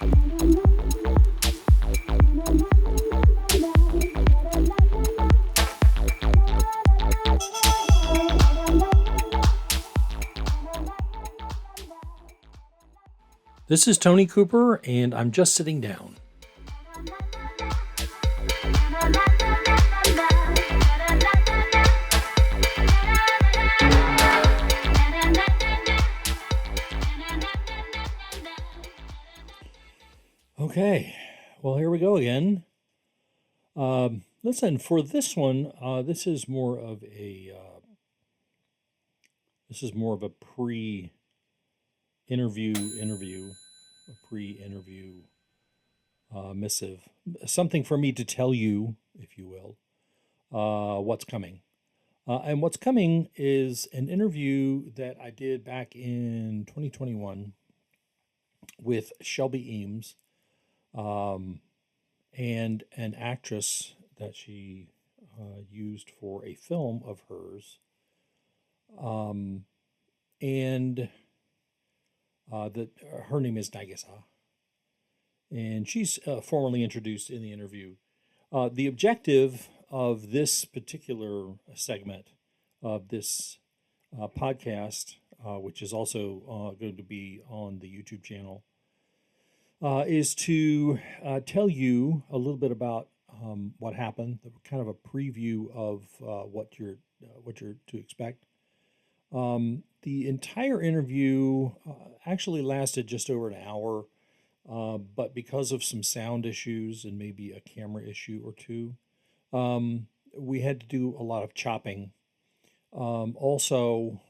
This is Tony Cooper, and I'm just sitting down. Okay, well, here we go again. Listen, for this one, this is more of a pre-interview, a pre-interview missive, something for me to tell you, if you will, what's coming. And what's coming is an interview that I did back in 2021 with Shelby Eames, and an actress that she used for a film of hers. And her name is Nagisa, and she's formally introduced in the interview. The objective of this particular segment of this podcast, which is also going to be on the YouTube channel, is to tell you a little bit about what happened, kind of a preview of what you're to expect. The entire interview actually lasted just over an hour, but because of some sound issues and maybe a camera issue or two, we had to do a lot of chopping. Also,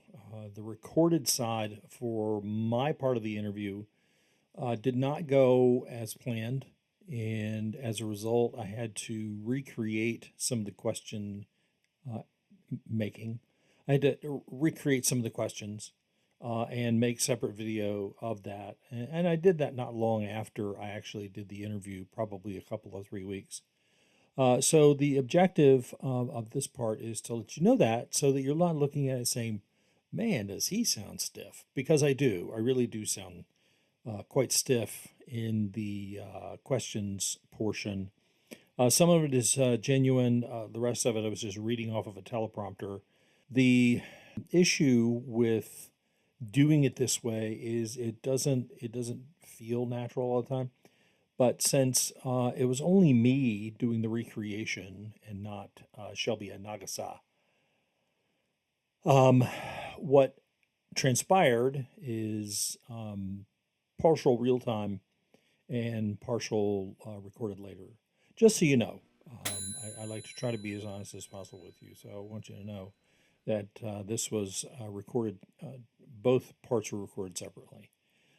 the recorded side for my part of the interview did not go as planned, and as a result, I had to recreate some of the question making. I had to recreate some of the questions and make separate video of that. And I did that not long after I actually did the interview, probably a couple of 3 weeks. So the objective of this part is to let you know that, so that you're not looking at it saying, man, does he sound stiff? Because I do. I really do sound quite stiff in the questions portion. Some of it is genuine. The rest of it I was just reading off of a teleprompter. The issue with doing it this way is it doesn't feel natural all the time. But since it was only me doing the recreation and not Shelby and Nagisa, what transpired is partial real time and partial recorded later. Just so you know, I like to try to be as honest as possible with you. So I want you to know that this was recorded, both parts were recorded separately.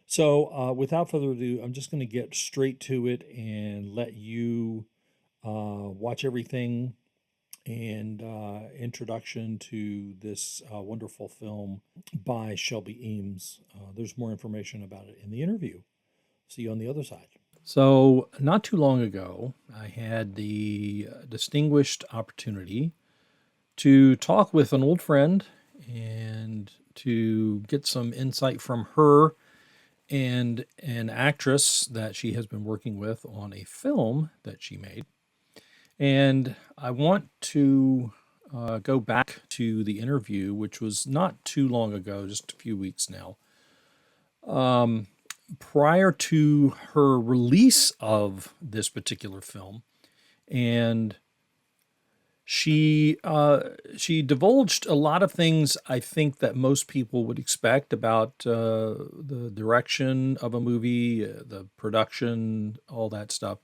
So without further ado, I'm just going to get straight to it and let you watch everything and introduction to this wonderful film by Shelby Eames. There's more information about it in the interview. See you on the other side. So not too long ago, I had the distinguished opportunity to talk with an old friend and to get some insight from her and an actress that she has been working with on a film that she made. And I want to go back to the interview, which was not too long ago, just a few weeks now, prior to her release of this particular film. And she divulged a lot of things I think that most people would expect about the direction of a movie, the production, all that stuff.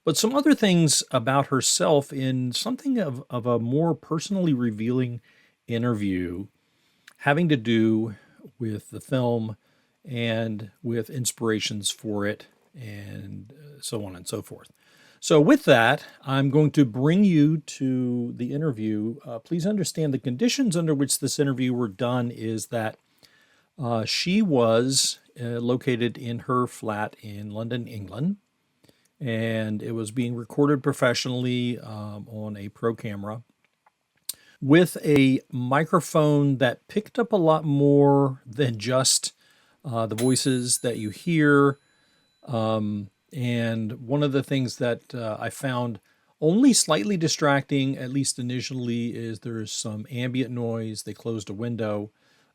But some other things about herself in something of a more personally revealing interview having to do with the film and with inspirations for it and so on and so forth. So with that, I'm going to bring you to the interview. Please understand the conditions under which this interview were done is that she was located in her flat in London, England, and it was being recorded professionally on a pro camera with a microphone that picked up a lot more than just the voices that you hear. And one of the things that I found only slightly distracting, at least initially, is there's some ambient noise. They closed a window.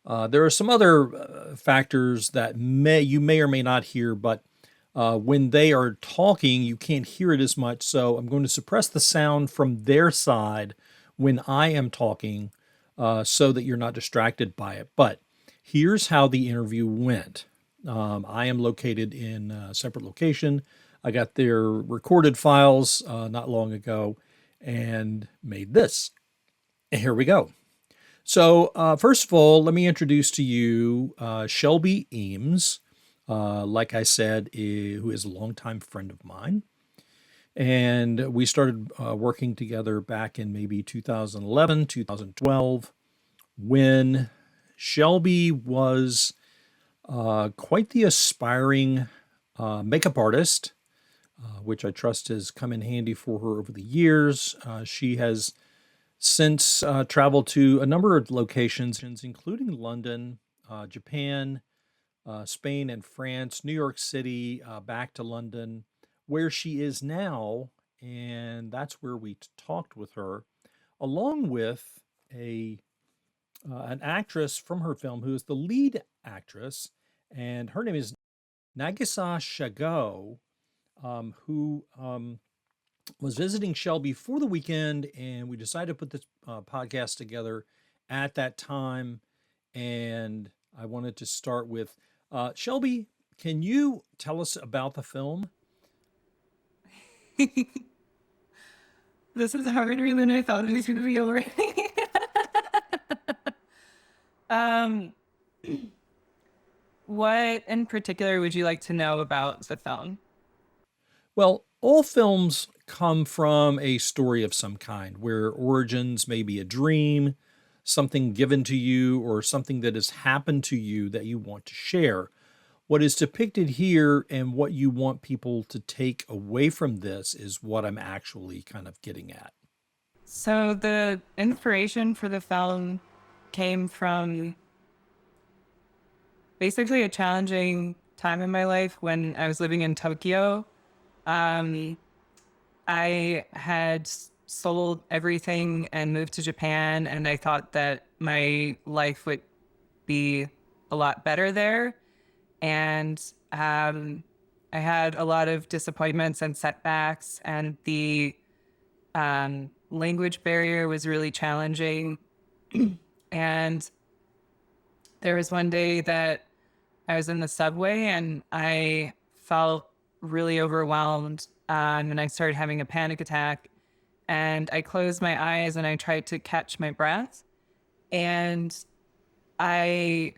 There are some other factors that you may or may not hear, but when they are talking, you can't hear it as much. So I'm going to suppress the sound from their side when I am talking, so that you're not distracted by it. But here's how the interview went. I am located in a separate location. I got their recorded files not long ago and made this. Here we go. So, first of all, let me introduce to you Shelby Eames. Like I said, who is a longtime friend of mine. And we started working together back in maybe 2011, 2012, when Shelby was quite the aspiring makeup artist, which I trust has come in handy for her over the years. She has since traveled to a number of locations, including London, Japan, Spain, and France, New York City, back to London, where she is now. And that's where we talked with her, along with a an actress from her film who is the lead actress, and her name is Nagisa Chauveau, who was visiting Shelby for the weekend, and we decided to put this podcast together at that time. And I wanted to start with Shelby. Can you tell us about the film? This is harder than I thought it was going to be already. um, what in particular would you like to know about the film? Well, all films come from a story of some kind, where origins may be a dream, something given to you, or something that has happened to you that you want to share. What is depicted here and what you want people to take away from this is what I'm actually kind of getting at. So the inspiration for the film came from basically a challenging time in my life when I was living in Tokyo. Um, I had sold everything and moved to Japan, and I thought that my life would be a lot better there. And I had a lot of disappointments and setbacks, and the language barrier was really challenging. And there was one day that I was in the subway and I felt really overwhelmed, and I started having a panic attack. And I closed my eyes and I tried to catch my breath. And I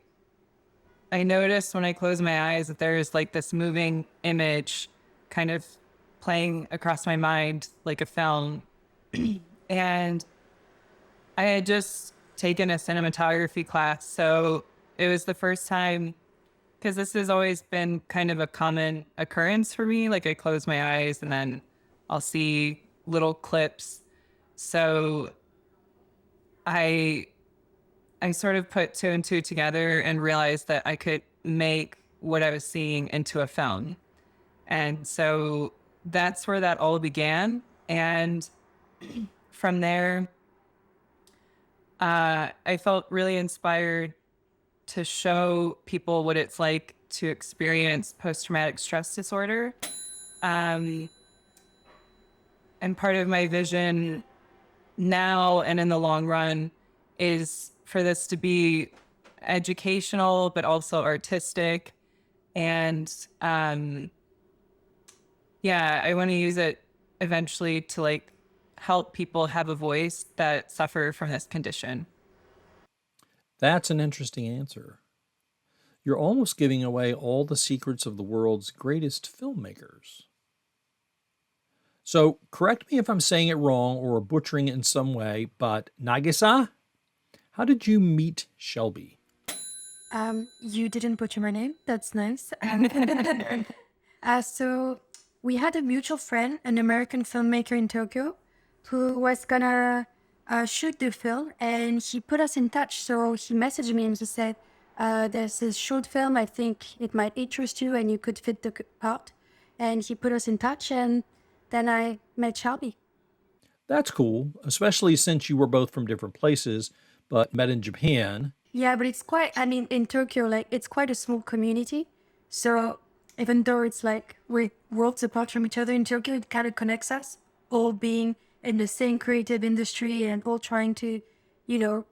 I noticed when I closed my eyes that there's like this moving image kind of playing across my mind like a film. And I had just taken a cinematography class. So it was the first time, because this has always been kind of a common occurrence for me. Like I close my eyes and then I'll see little clips. So I I sort of put two and two together and realized that I could make what I was seeing into a film. And so that's where that all began. And from there, I felt really inspired to show people what it's like to experience post traumatic stress disorder. Um, and part of my vision now and in the long run is for this to be educational, but also artistic. And yeah, I want to use it eventually to like help people have a voice that suffer from this condition. That's an interesting answer. You're almost giving away all the secrets of the world's greatest filmmakers. So, correct me if I'm saying it wrong or butchering it in some way, but Nagisa, how did you meet Shelby? You didn't butcher my name. That's nice. So we had a mutual friend, an American filmmaker in Tokyo, who was gonna shoot the film, and he put us in touch. So he messaged me and he said, "There's this short film. I think it might interest you, and you could fit the part." and he put us in touch, and then I met Shelby. That's cool, especially since you were both from different places, but met in Japan. Yeah, but it's quite, I mean, in Tokyo, like, it's quite a small community. So even though it's like we're worlds apart from each other in Tokyo, it kind of connects us, all being in the same creative industry and all trying to, you know,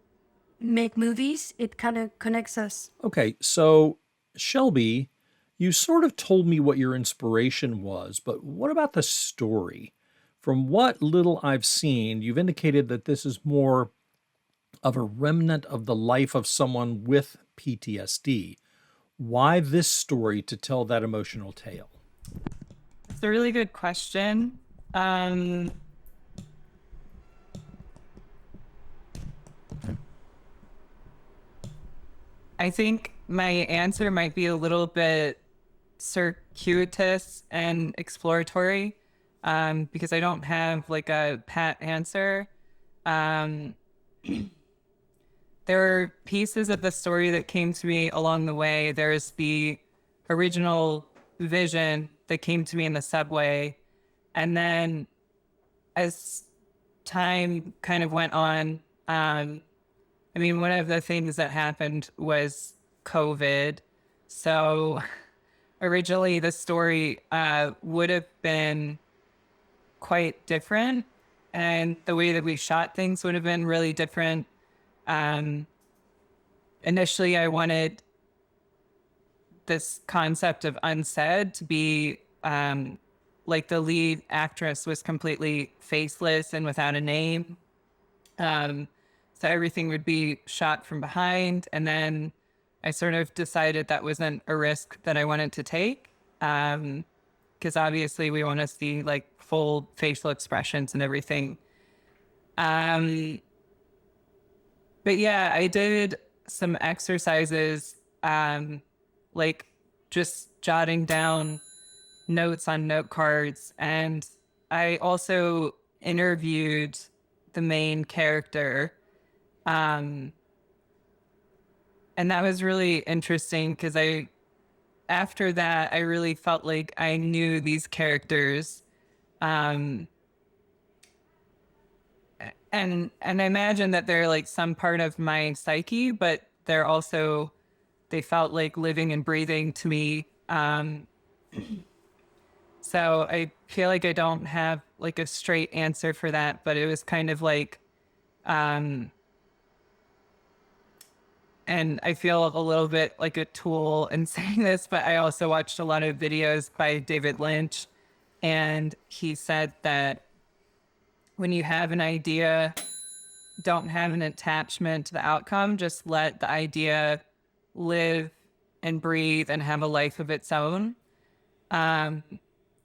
make movies. It kind of connects us. Okay, so Shelby, you sort of told me what your inspiration was, but what about the story? From what little I've seen, you've indicated that this is more of a remnant of the life of someone with PTSD. Why this story to tell that emotional tale? It's a really good question. Um, I think my answer might be a little bit circuitous and exploratory, because I don't have like a pat answer. Um, there are pieces of the story that came to me along the way. There's the original vision that came to me in the subway. And then as time kind of went on, I mean, one of the things that happened was COVID. So originally the story would have been quite different, and the way that we shot things would have been really different. Um, Initially, I wanted this concept of Unsaid to be like the lead actress was completely faceless and without a name. Um, so everything would be shot from behind. And then I sort of decided that wasn't a risk that I wanted to take. Because obviously we want to see like full facial expressions and everything. Um, but yeah, I did some exercises, like just jotting down notes on note cards. And I also interviewed the main character. Um, and that was really interesting because after that, I really felt like I knew these characters. Um, and I imagine that they're like some part of my psyche, but they felt like living and breathing to me. So I feel like I don't have like a straight answer for that, but it was kind of like, um, and I feel a little bit like a tool in saying this, but I also watched a lot of videos by David Lynch, and he said that when you have an idea, don't have an attachment to the outcome, just let the idea live and breathe and have a life of its own. Um,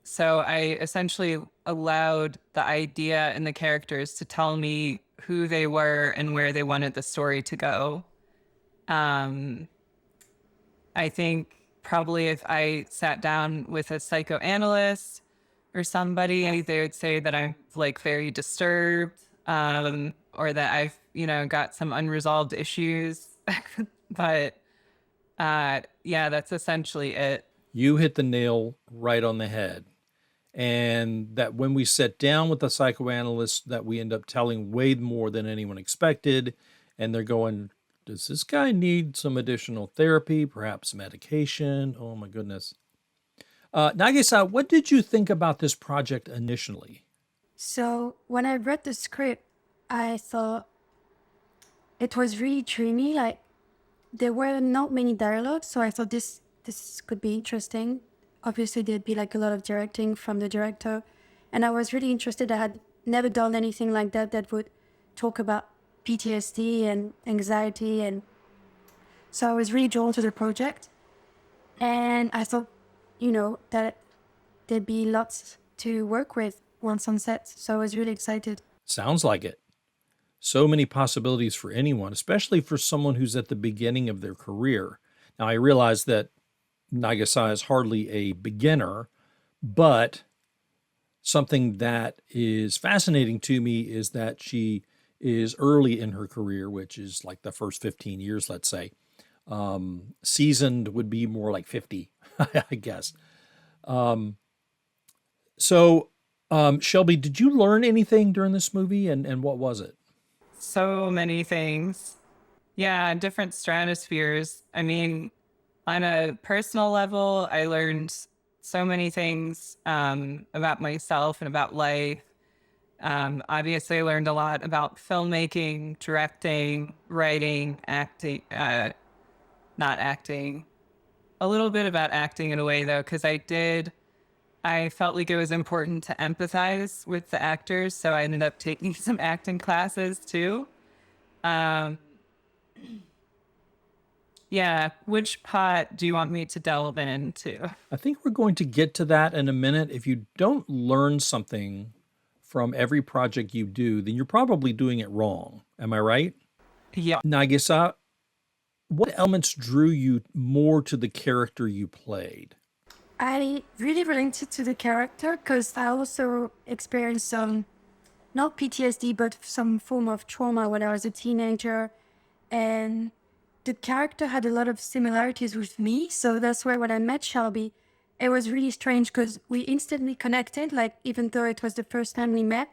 so I essentially allowed the idea and the characters to tell me who they were and where they wanted the story to go. Um, I think probably if I sat down with a psychoanalyst or somebody, they would say that I'm like very disturbed, or that I've, got some unresolved issues. But yeah, that's essentially it. You hit the nail right on the head. And that when we sit down with the psychoanalyst, that we end up telling way more than anyone expected. And they're going, does this guy need some additional therapy, perhaps medication? Oh my goodness. Nagisa, what did you think about this project initially? So when I read the script, I thought it was really dreamy. Like, there were not many dialogues, so I thought this could be interesting. Obviously, there'd be like a lot of directing from the director, and I was really interested. I had never done anything like that that would talk about PTSD and anxiety, and so I was really drawn to the project. And I thought, that there'd be lots to work with once on set. So I was really excited. Sounds like it. So many possibilities for anyone, especially for someone who's at the beginning of their career. Now, I realize that Nagisa is hardly a beginner, but something that is fascinating to me is that she is early in her career, which is like the first 15 years, let's say. Seasoned would be more like 50, I guess. So, Shelby, did you learn anything during this movie, and what was it? So many things. Yeah, different stratospheres. I mean, on a personal level, I learned so many things about myself and about life. Obviously, I learned a lot about filmmaking, directing, writing, acting, not acting. A little bit about acting in a way, though, because I felt like it was important to empathize with the actors. So I ended up taking some acting classes too. Um, yeah. Which pot do you want me to delve into? I think we're going to get to that in a minute. If you don't learn something from every project you do, then you're probably doing it wrong. Am I right? Yeah. Nagisa, what elements drew you more to the character you played? I really related to the character because I also experienced some, not PTSD, but some form of trauma when I was a teenager. And the character had a lot of similarities with me. So that's why when I met Shelby, it was really strange because we instantly connected. Like, even though it was the first time we met,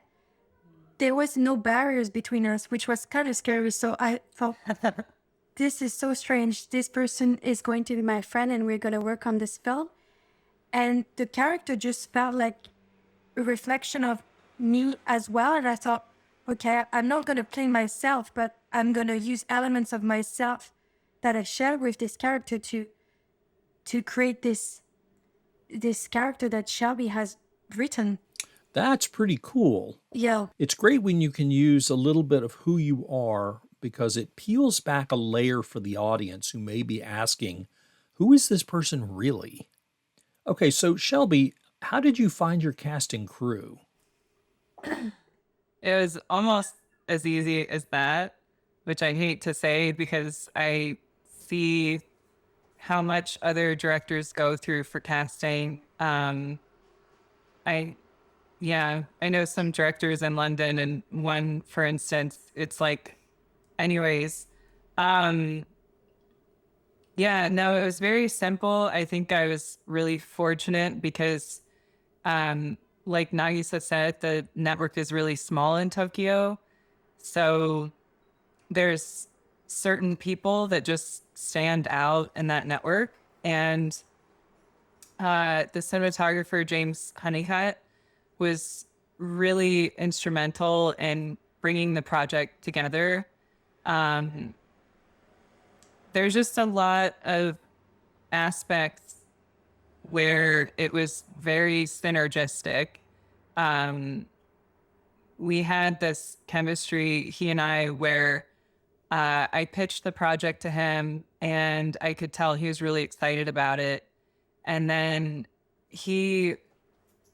there was no barriers between us, which was kind of scary. So I thought, this is so strange. This person is going to be my friend and we're going to work on this film. And the character just felt like a reflection of me as well. And I thought, okay, I'm not going to play myself, but I'm going to use elements of myself that I share with this character to create this character that Shelby has written. That's pretty cool. Yeah. It's great when you can use a little bit of who you are because it peels back a layer for the audience who may be asking, who is this person really? Okay, so Shelby, how did you find your casting crew? It was almost as easy as that, which I hate to say because I see how much other directors go through for casting. I Yeah, I know some directors in London, and one, for instance, it's like, anyways, um, yeah, no, it was very simple. I think I was really fortunate because, um, like Nagisa said, the network is really small in Tokyo. So there's certain people that just stand out in that network. And the cinematographer, James Honeycutt, was really instrumental in bringing the project together. Um, there's just a lot of aspects where it was very synergistic. Um, we had this chemistry, he and I, where I pitched the project to him and I could tell he was really excited about it. And then he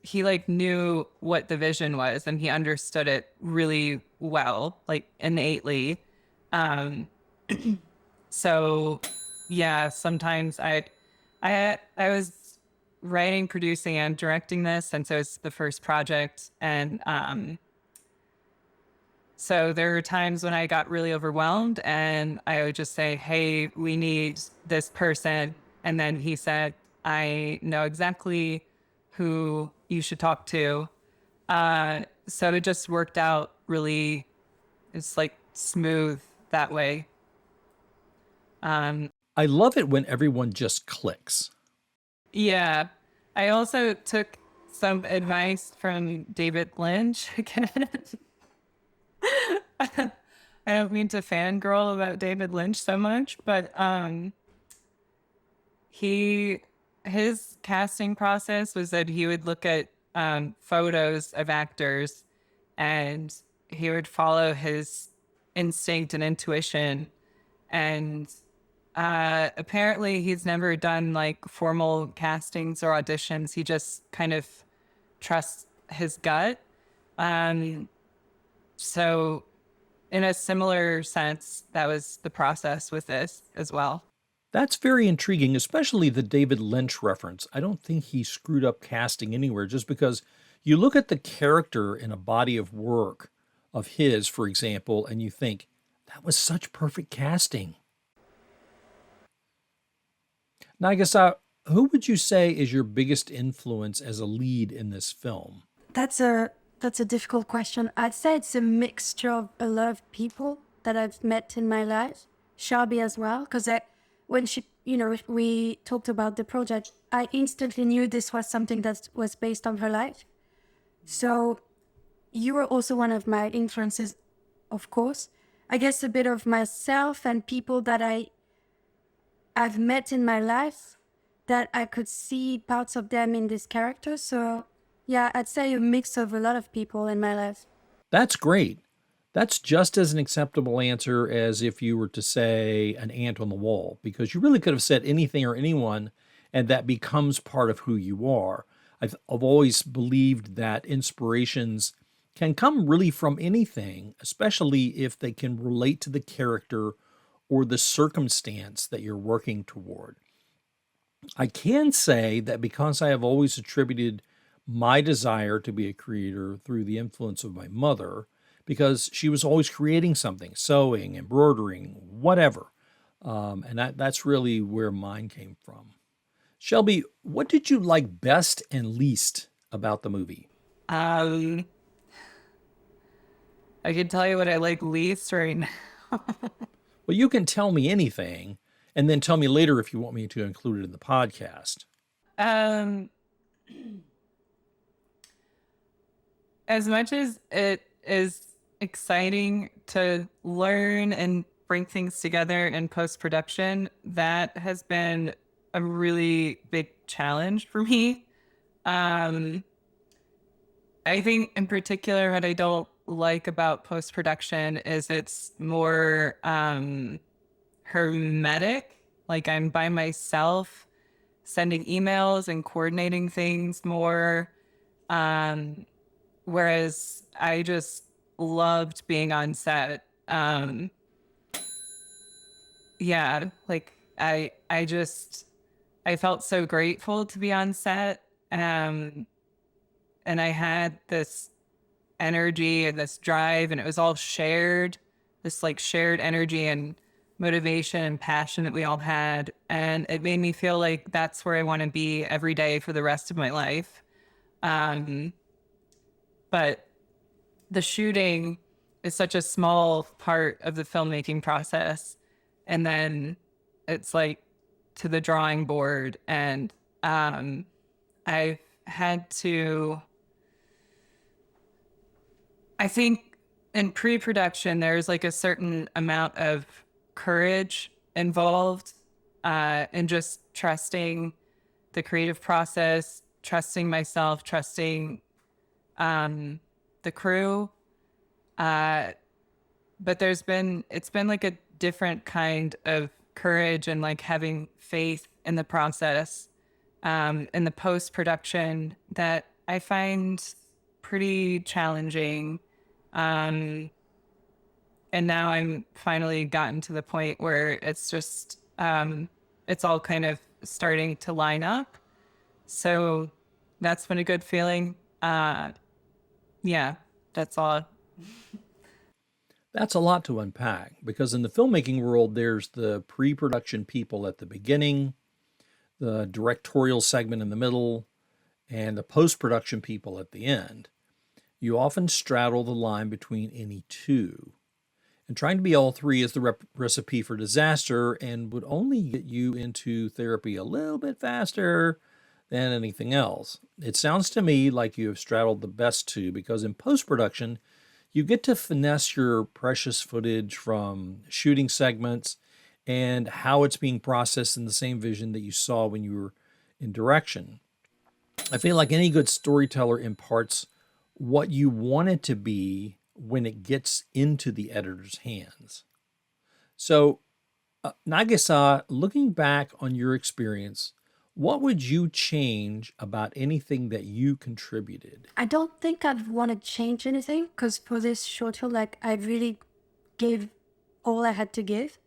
he like knew what the vision was and he understood it really well, like innately. Um, so yeah, sometimes I was writing, producing, and directing this, and so it's the first project. And so there were times when I got really overwhelmed and I would just say, hey, we need this person. And then he said, I know exactly who you should talk to. So it just worked out really, it's like smooth that way. Um, I love it when everyone just clicks. yeah. I also took some advice from David Lynch. I don't mean to fangirl about David Lynch so much, but he his casting process was that he would look at photos of actors and he would follow his instinct and intuition. And apparently he's never done like formal castings or auditions. He just kind of trusts his gut. Um, so in a similar sense, that was the process with this as well. That's very intriguing, especially the David Lynch reference. I don't think he screwed up casting anywhere just because you look at the character in a body of work of his, for example, and you think, that was such perfect casting. Nagisa, Who would you say is your biggest influence as a lead in this film? That's a difficult question. I'd say it's a mixture of a lot of people that I've met in my life, Shelby as well, because when we talked about the project, I instantly knew this was something that was based on her life. So you were also one of my influences, of course. I guess a bit of myself and people that I've met in my life that I could see parts of them in this character. So yeah, I'd say a mix of a lot of people in my life. That's great. That's just as an acceptable answer as if you were to say an ant on the wall, because you really could have said anything or anyone, and that becomes part of who you are. I've always believed that inspirations can come really from anything, especially if they can relate to the character or the circumstance that you're working toward. I can say that because I have always attributed my desire to be a creator through the influence of my mother, because she was always creating something, sewing, embroidering, whatever. That's really where mine came from. Shelby, what did you like best and least about the movie? Um, I can tell you what I like least right now. Well, you can tell me anything and then tell me later if you want me to include it in the podcast. Um, as much as it is exciting to learn and bring things together in post production, that has been a really big challenge for me. Um, I think in particular, what I don't like about post production is it's more hermetic. Like I'm by myself sending emails and coordinating things more. Um, Whereas I just loved being on set. Yeah, like I felt so grateful to be on set. Um, and I had this energy and this drive, and it was all shared, this like shared energy and motivation and passion that we all had. And it made me feel like that's where I want to be every day for the rest of my life. Um, but the shooting is such a small part of the filmmaking process. And then it's like to the drawing board. And I've had to, I think in pre production, there's like a certain amount of courage involved in just trusting the creative process, trusting myself, trusting the crew. Uh, but it's been like a different kind of courage and like having faith in the process, in the post production that I find pretty challenging. Um, and now I'm finally gotten to the point where it's just, it's all kind of starting to line up. So that's been a good feeling. Yeah, that's all. That's a lot to unpack because in the filmmaking world, there's the pre production people at the beginning, the directorial segment in the middle, and the post production people at the end. You often straddle the line between any two. And trying to be all three is the recipe for disaster and would only get you into therapy a little bit faster than anything else. It sounds to me like you have straddled the best two because in post production, you get to finesse your precious footage from shooting segments and how it's being processed in the same vision that you saw when you were in direction. I feel like any good storyteller imparts what you want it to be when it gets into the editor's hands. So, Nagisa, looking back on your experience, what would you change about anything that you contributed? I don't think I'd want to change anything because for this short film, like I really gave all I had to give.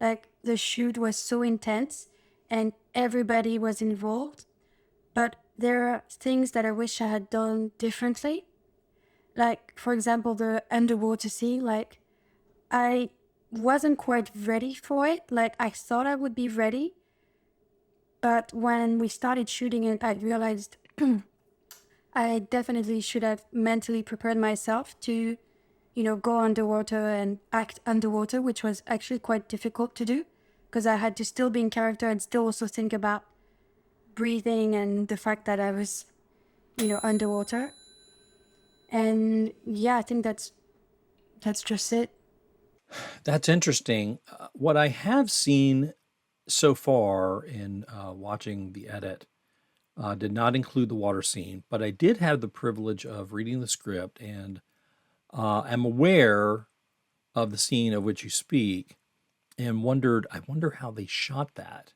Like the shoot was so intense and everybody was involved. But there are things that I wish I had done differently. Like, for example, the underwater scene, like I wasn't quite ready for it. Like I thought I would be ready, But when we started shooting it, I realized I definitely should have mentally prepared myself to, go underwater and act underwater, which was actually quite difficult to do because I had to still be in character and still also think about breathing and the fact that I was, underwater. And yeah, I think that's just it. That's interesting. What I have seen so far in watching the edit did not include the water scene, but I did have the privilege of reading the script and am aware of the scene of which you speak and I wonder how they shot that.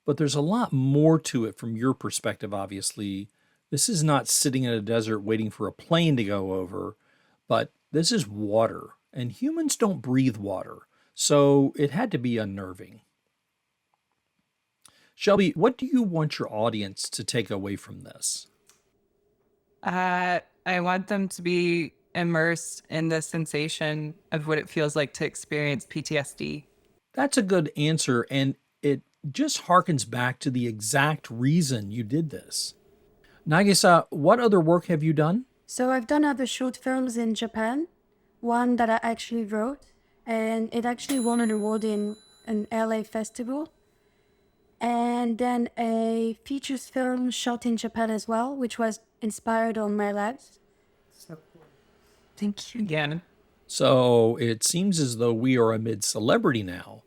But there's a lot more to it from your perspective, obviously. This is not sitting in a desert waiting for a plane to go over, but this is water, and humans don't breathe water. So it had to be unnerving. Shelby, what do you want your audience to take away from this? I want them to be immersed in the sensation of what it feels like to experience PTSD. That's a good answer, and it just harkens back to the exact reason you did this. Nagisa, what other work have you done? So I've done other short films in Japan, one that I actually wrote, and it actually won an award in an LA festival. And then a features film shot in Japan as well, which was inspired on my life. Thank you. Again, So it seems as though we are amid celebrity now.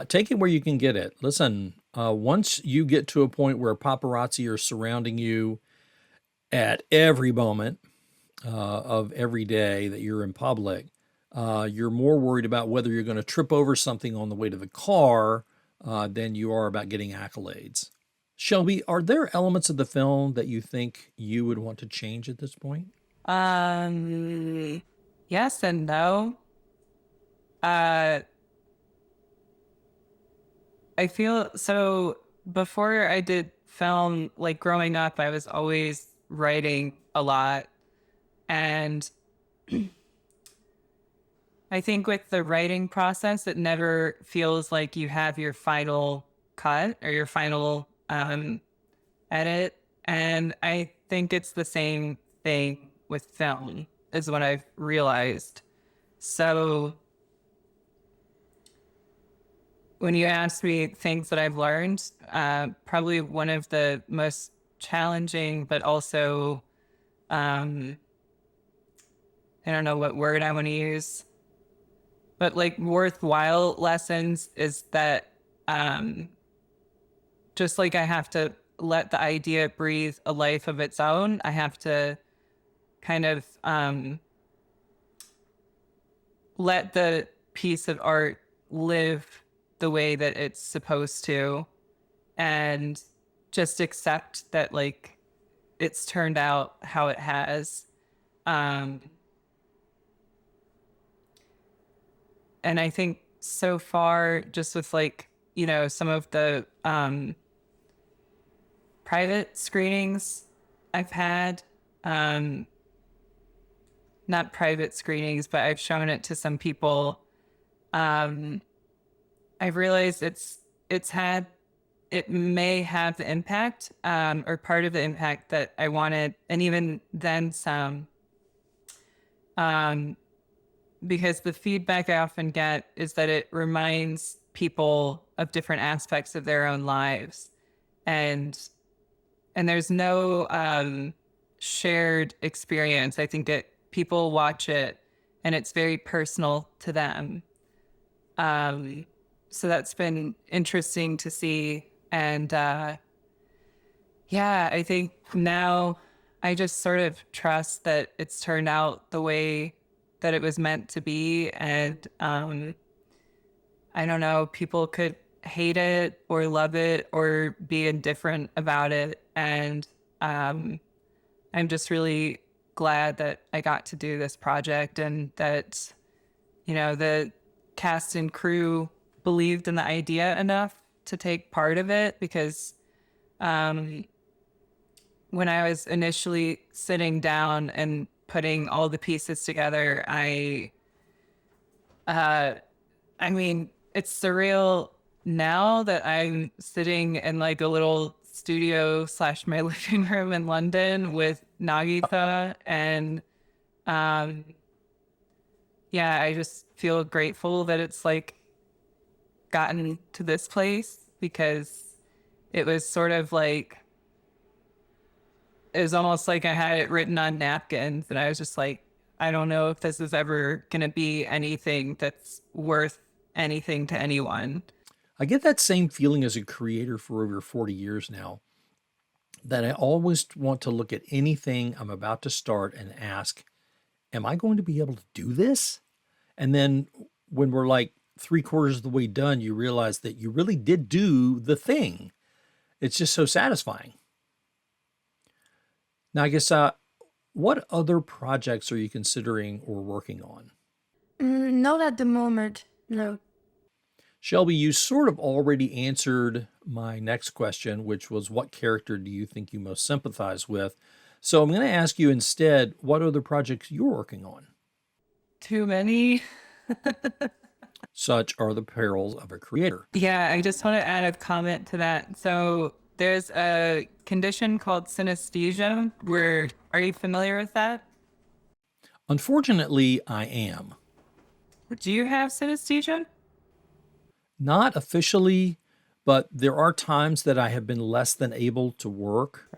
Take it where you can get it. Listen, once you get to a point where paparazzi are surrounding you at every moment of every day that you're in public, you're more worried about whether you're going to trip over something on the way to the car than you are about getting accolades. Shelby, are there elements of the film that you think you would want to change at this point? yes and no. Uh, I feel so before I did film, like growing up, I was always writing a lot. And I think with the writing process, it never feels like you have your final cut or your final edit. And I think it's the same thing with film, is what I've realized. So when you ask me things that I've learned, probably one of the most challenging, but also, I don't know what word I want to use, but like worthwhile lessons is that just like I have to let the idea breathe a life of its own, I have to kind of let the piece of art live the way that it's supposed to and just accept that like it's turned out how it has. Um, and I think so far, just with like, some of the private screenings I've had, not private screenings, but I've shown it to some people. I've realized it may have the impact, or part of the impact that I wanted, and even then some, because the feedback I often get is that it reminds people of different aspects of their own lives, and there's no shared experience. I think people watch it, and it's very personal to them. So that's been interesting to see. And yeah, I think now I just sort of trust that it's turned out the way that it was meant to be. And I don't know, people could hate it or love it or be indifferent about it. And I'm just really glad that I got to do this project and that, the cast and crew believed in the idea enough to take part of it, because when I was initially sitting down and putting all the pieces together, I mean, it's surreal now that I'm sitting in like a little studio slash my living room in London with Nagisa, and um, yeah, I just feel grateful that it's like gotten to this place, because it was sort of like, it was almost like I had it written on napkins, and I was just like, I don't know if this is ever going to be anything that's worth anything to anyone. I get that same feeling as a creator for over 40 years now, that I always want to look at anything I'm about to start and ask, am I going to be able to do this? And then when we're like three-quarters of the way done, you realize that you really did do the thing. It's just so satisfying. Now, I guess, what other projects are you considering or working on? Not at the moment, no. Shelby, you sort of already answered my next question, which was what character do you think you most sympathize with? So I'm going to ask you instead, what other projects you're working on? Too many. Such are the perils of a creator. Yeah, I just want to add a comment to that. So there's a condition called synesthesia. Are you familiar with that? Unfortunately, I am. Do you have synesthesia? Not officially, but there are times that I have been less than able to work.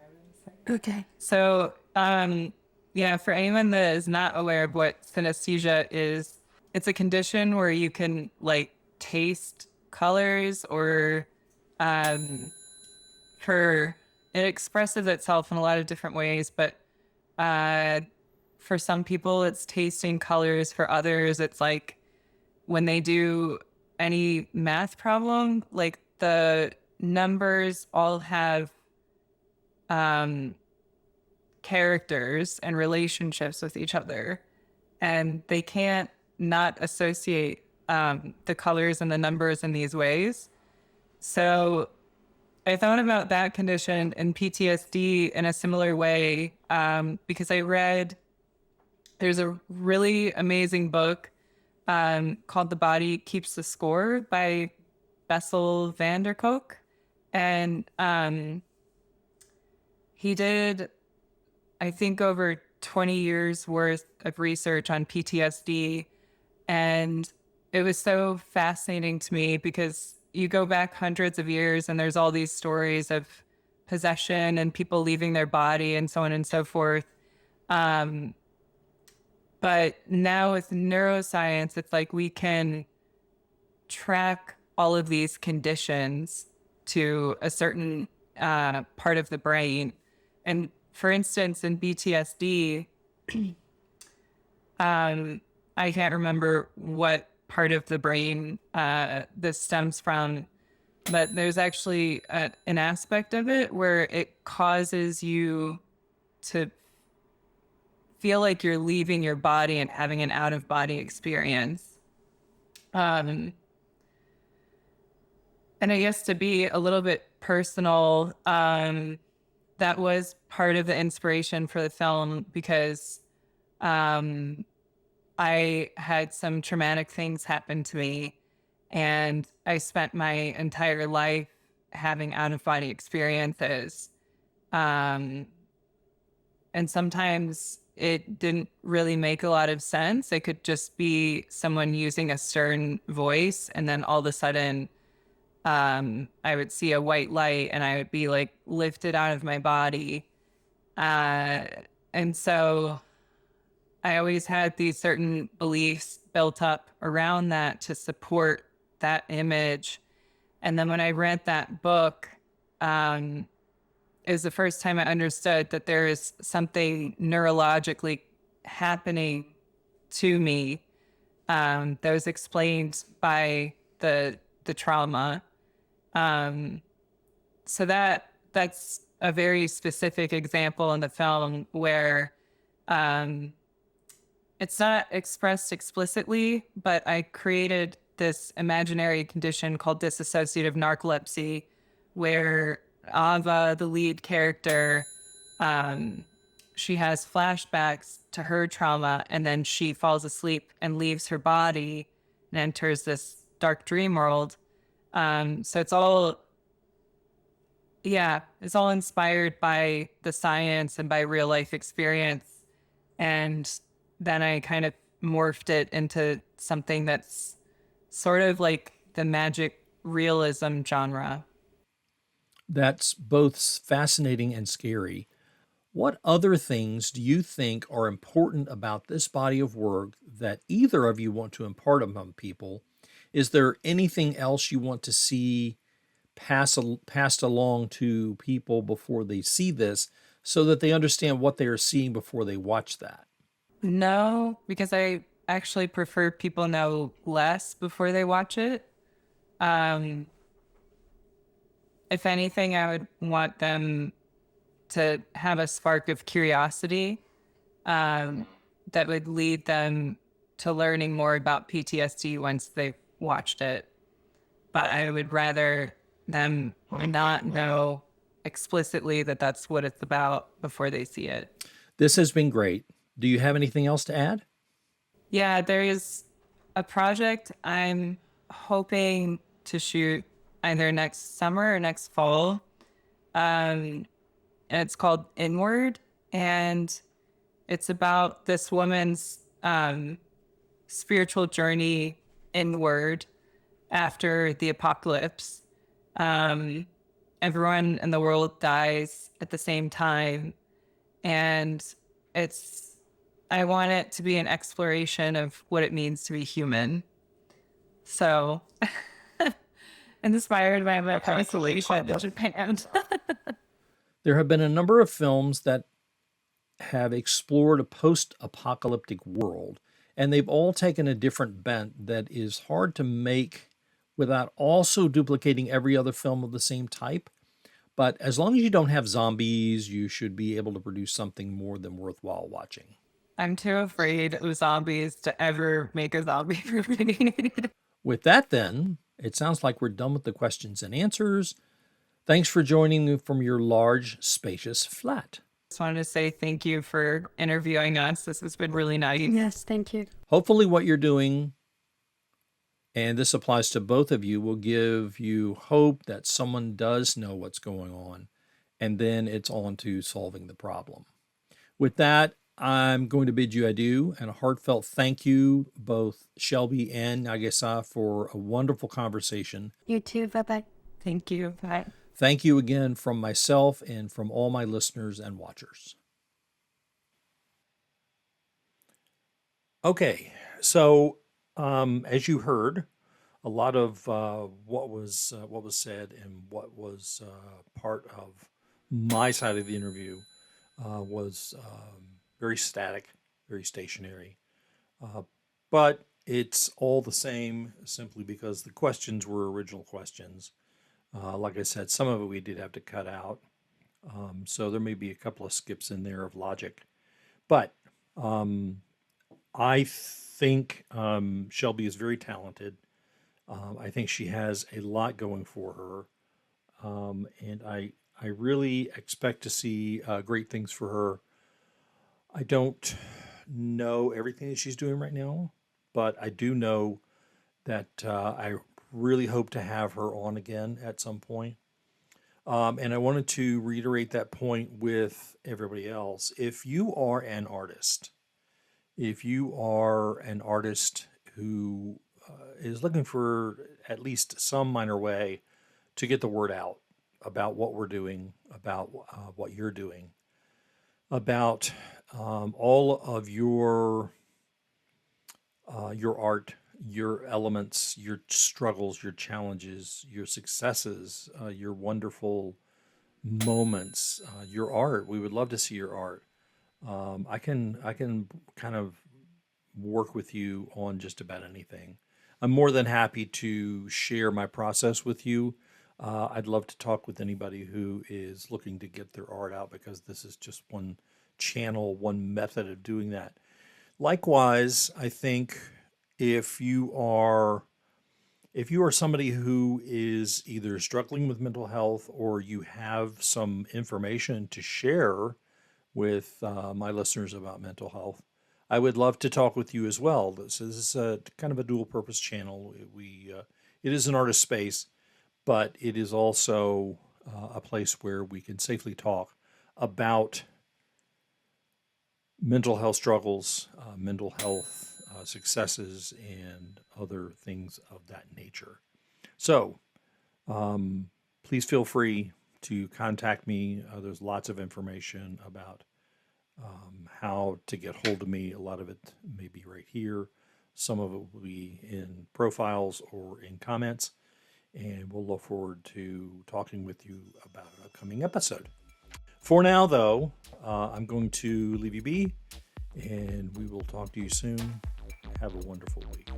Okay. So, yeah, for anyone that is not aware of what synesthesia is, it's a condition where you can like taste colors, or for it expresses itself in a lot of different ways, but for some people it's tasting colors. For others, it's like when they do any math problem, like the numbers all have characters and relationships with each other, and they can't not associate the colors and the numbers in these ways. So I thought about that condition and PTSD in a similar way, because I read, there's a really amazing book called The Body Keeps the Score by Bessel van der Kolk. And he did, I think, over 20 years worth of research on PTSD. And it was so fascinating to me, because you go back hundreds of years and there's all these stories of possession and people leaving their body and so on and so forth. But now with neuroscience, it's like we can track all of these conditions to a certain part of the brain. And for instance, in PTSD, I can't remember what part of the brain this stems from, but there's actually an aspect of it where it causes you to feel like you're leaving your body and having an out-of-body experience. And I guess, to be a little bit personal, that was part of the inspiration for the film, because I had some traumatic things happen to me, and I spent my entire life having out-of-body experiences. And sometimes it didn't really make a lot of sense. It could just be someone using a stern voice, and then all of a sudden, I would see a white light and I would be like lifted out of my body. And so I always had these certain beliefs built up around that to support that image. And then when I read that book, it was the first time I understood that there is something neurologically happening to me that was explained by the trauma. So that's a very specific example in the film where it's not expressed explicitly, but I created this imaginary condition called dissociative narcolepsy, where Ava, the lead character, she has flashbacks to her trauma, and then she falls asleep and leaves her body and enters this dark dream world. So it's all, yeah, it's all inspired by the science and by real life experience. And then I kind of morphed it into something that's sort of like the magic realism genre. That's both fascinating and scary. What other things do you think are important about this body of work that either of you want to impart among people? Is there anything else you want to see passed along to people before they see this so that they understand what they are seeing before they watch that? No, because I actually prefer people know less before they watch it. Um, if anything, I would want them to have a spark of curiosity um, that would lead them to learning more about PTSD once they've watched it. But I would rather them not know explicitly that that's what it's about before they see it. This has been great. Do you have anything else to add? Yeah, there is a project I'm hoping to shoot either next summer or next fall. And it's called Inward. And it's about this woman's spiritual journey inward after the apocalypse. Um, Everyone in the world dies at the same time. And it's, I want it to be an exploration of what it means to be human. So, inspired by my isolation in Japan. There have been a number of films that have explored a post apocalyptic world, and they've all taken a different bent that is hard to make without also duplicating every other film of the same type. But as long as you don't have zombies, you should be able to produce something more than worthwhile watching. I'm too afraid of zombies to ever make a zombie movie. With that, then, it sounds like we're done with the questions and answers. Thanks for joining me from your large, spacious flat. Just wanted to say thank you for interviewing us. This has been really nice. Yes, thank you. Hopefully, what you're doing, and this applies to both of you, will give you hope that someone does know what's going on, and then it's on to solving the problem. With that, I'm going to bid you adieu and a heartfelt thank you, both Shelby and Nagisa, for a wonderful conversation. You too. Bye bye. Thank you. Bye. Thank you again from myself and from all my listeners and watchers. Okay, so as you heard, a lot of what was said and what was part of my side of the interview was very static, very stationary, but it's all the same simply because the questions were original questions. Like I said, some of it we did have to cut out, so there may be a couple of skips in there of logic, but I think Shelby is very talented. I think she has a lot going for her, and I really expect to see great things for her. I don't know everything that she's doing right now, but I do know that I really hope to have her on again at some point. And I wanted to reiterate that point with everybody else. If you are an artist, who is looking for at least some minor way to get the word out about what we're doing, about what you're doing, about all of your art, your elements, your struggles, your challenges, your successes, your wonderful moments, your art. We would love to see your art. I can kind of work with you on just about anything. I'm more than happy to share my process with you. I'd love to talk with anybody who is looking to get their art out because this is just one channel, one method of doing that. Likewise, I think if you are somebody who is either struggling with mental health or you have some information to share with my listeners about mental health, I would love to talk with you as well. So this is a kind of a dual purpose channel. It is an artist space, but it is also a place where we can safely talk about mental health struggles, mental health successes, and other things of that nature. So please feel free to contact me. There's lots of information about how to get hold of me. A lot of it may be right here. Some of it will be in profiles or in comments. And we'll look forward to talking with you about an upcoming episode. For now, though, I'm going to leave you be, and we will talk to you soon. Have a wonderful week.